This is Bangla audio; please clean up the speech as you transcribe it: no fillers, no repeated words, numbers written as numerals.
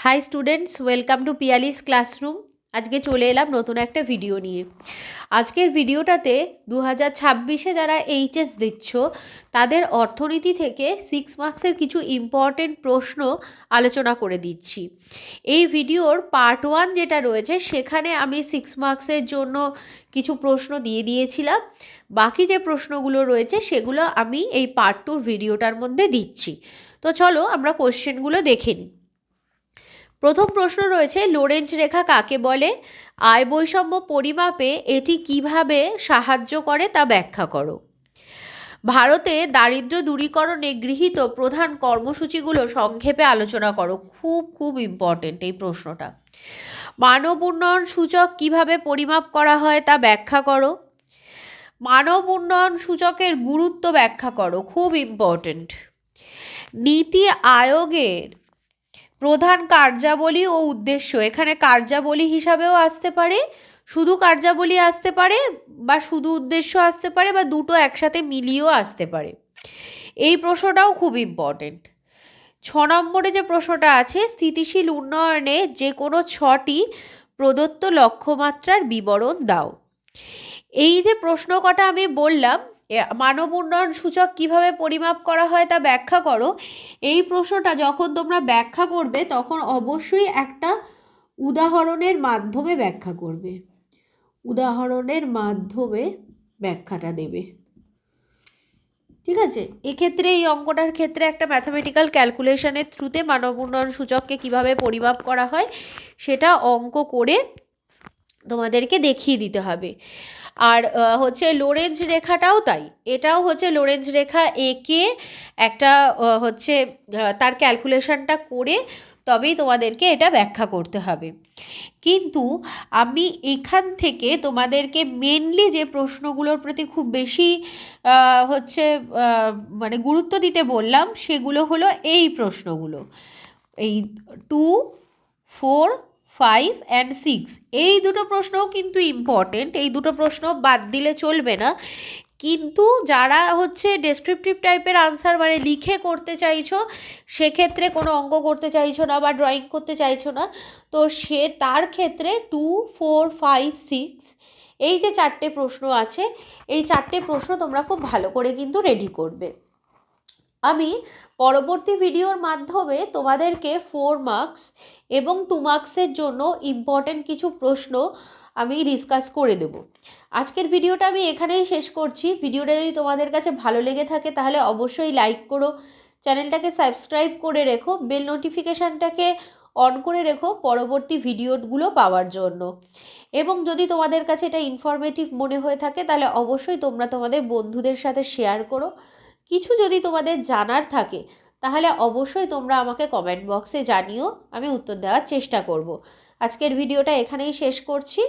High students, welcome to Piyali's classroom. আজকে চলে এলাম নতুন একটা ভিডিও নিয়ে। আজকের ভিডিওটাতে 2026-এ যারা এইচএস দিচ্ছ তাদের অর্থনীতি থেকে 6 মার্কসের কিছু ইম্পর্টেন্ট প্রশ্ন আলোচনা করে দিচ্ছি। এই ভিডিওর পার্ট 1 যেটা রয়েছে সেখানে আমি 6 মার্কসের জন্য কিছু প্রশ্ন দিয়ে দিয়েছিলাম। বাকি যে প্রশ্নগুলো রয়েছে সেগুলো আমি এই পার্ট 2 ভিডিওটার মধ্যে দিচ্ছি। তো চলো আমরা কোশ্চেনগুলো দেখে নিই। প্রথম প্রশ্ন রয়েছে, লোরেঞ্জ রেখা কাকে বলে? আয় বৈষম্য পরিমাপে এটি কিভাবে সাহায্য করে তা ব্যাখ্যা করো। ভারতে দারিদ্র্য দূরীকরণে গৃহীত প্রধান কর্মসূচিগুলো সংক্ষেপে আলোচনা করো। খুব ইম্পর্টেন্ট এই প্রশ্নটা। মানব উন্নয়ন সূচক কিভাবে পরিমাপ করা হয় তা ব্যাখ্যা করো। মানব উন্নয়ন সূচকের গুরুত্ব ব্যাখ্যা করো, খুব ইম্পর্টেন্ট। নীতি আয়োগের প্রধান কার্যাবলী ও উদ্দেশ্য, এখানে কার্যাবলী হিসাবেও আসতে পারে, শুধু কার্যাবলী আসতে পারে, বা শুধু উদ্দেশ্য আসতে পারে, বা দুটো একসাথে মিলিয়েও আসতে পারে। এই প্রশ্নটাও খুব ইম্পর্টেন্ট। 6 নম্বরে যে প্রশ্নটা আছে, স্থিতিশীল উন্নয়নে যে কোনো 6টি প্রদত্ত লক্ষ্যমাত্রার বিবরণ দাও। এই যে প্রশ্ন কটা আমি বললাম, মানব উন্নয়ন সূচক কিভাবে পরিমাপ করা হয় তা ব্যাখ্যা করো, এই প্রশ্নটা যখন তোমরা ব্যাখ্যা করবে তখন অবশ্যই একটা উদাহরণের মাধ্যমে ব্যাখ্যা করবে। উদাহরণের মাধ্যমে ব্যাখ্যাটা দেবে, ঠিক আছে? এক্ষেত্রে এই অঙ্কটার ক্ষেত্রে একটা ম্যাথামেটিক্যাল ক্যালকুলেশনের থ্রুতে মানব উন্নয়ন সূচককে কিভাবে পরিমাপ করা হয় সেটা অঙ্ক করে তোমাদেরকে দেখিয়ে দিতে হবে। আর হচ্ছে লোরেঞ্জ রেখাটাও তাই, এটাও হচ্ছে লোরেঞ্জ রেখা এঁকে একটা হচ্ছে তার ক্যালকুলেশনটা করে তবেই তোমাদেরকে এটা ব্যাখ্যা করতে হবে। কিন্তু আমি এখান থেকে তোমাদেরকে মেনলি যে প্রশ্নগুলোর প্রতি খুব বেশি হচ্ছে মানে গুরুত্ব দিতে বললাম সেগুলো হলো এই প্রশ্নগুলো, এই 2, 4, 5 অ্যান্ড 6 এই দুটো প্রশ্নও কিন্তু ইম্পর্টেন্ট। এই দুটো প্রশ্ন বাদ দিলে চলবে না। কিন্তু যারা হচ্ছে ডেসক্রিপটিভ টাইপের আনসার মানে লিখে করতে চাইছো, সেক্ষেত্রে কোনো অঙ্ক করতে চাইছো না বা ড্রয়িং করতে চাইছো না, তো তার ক্ষেত্রে 2, 4, 5, 6 এই যে 4টে প্রশ্ন আছে, এই 4টে প্রশ্ন তোমরা খুব ভালো করে কিন্তু রেডি করবে। আমি পরবর্তী ভিডিওর মাধ্যমে তোমাদেরকে 4 মার্কস এবং 2 মার্কসের জন্য ইম্পর্টেন্ট কিছু প্রশ্ন আমি ডিসকাস করে দেব। আজকের ভিডিওটা আমি এখানেই শেষ করছি। ভিডিওটা যদি তোমাদের কাছে ভালো লেগে থাকে তাহলে অবশ্যই লাইক করো, চ্যানেলটাকে সাবস্ক্রাইব করে রেখো, বেল নোটিফিকেশানটাকে অন করে রেখো পরবর্তী ভিডিওগুলো পাওয়ার জন্য। এবং যদি তোমাদের কাছে এটা ইনফরমেটিভ মনে হয়ে থাকে তাহলে অবশ্যই তোমরা তোমাদের বন্ধুদের সাথে শেয়ার করো। কিছু যদি তোমাদের জানার থাকে তাহলে অবশ্যই তোমরা আমাকে কমেন্ট বক্সে জানিও, আমি উত্তর দেওয়ার চেষ্টা করব। আজকের ভিডিওটা এখানেই শেষ করছি।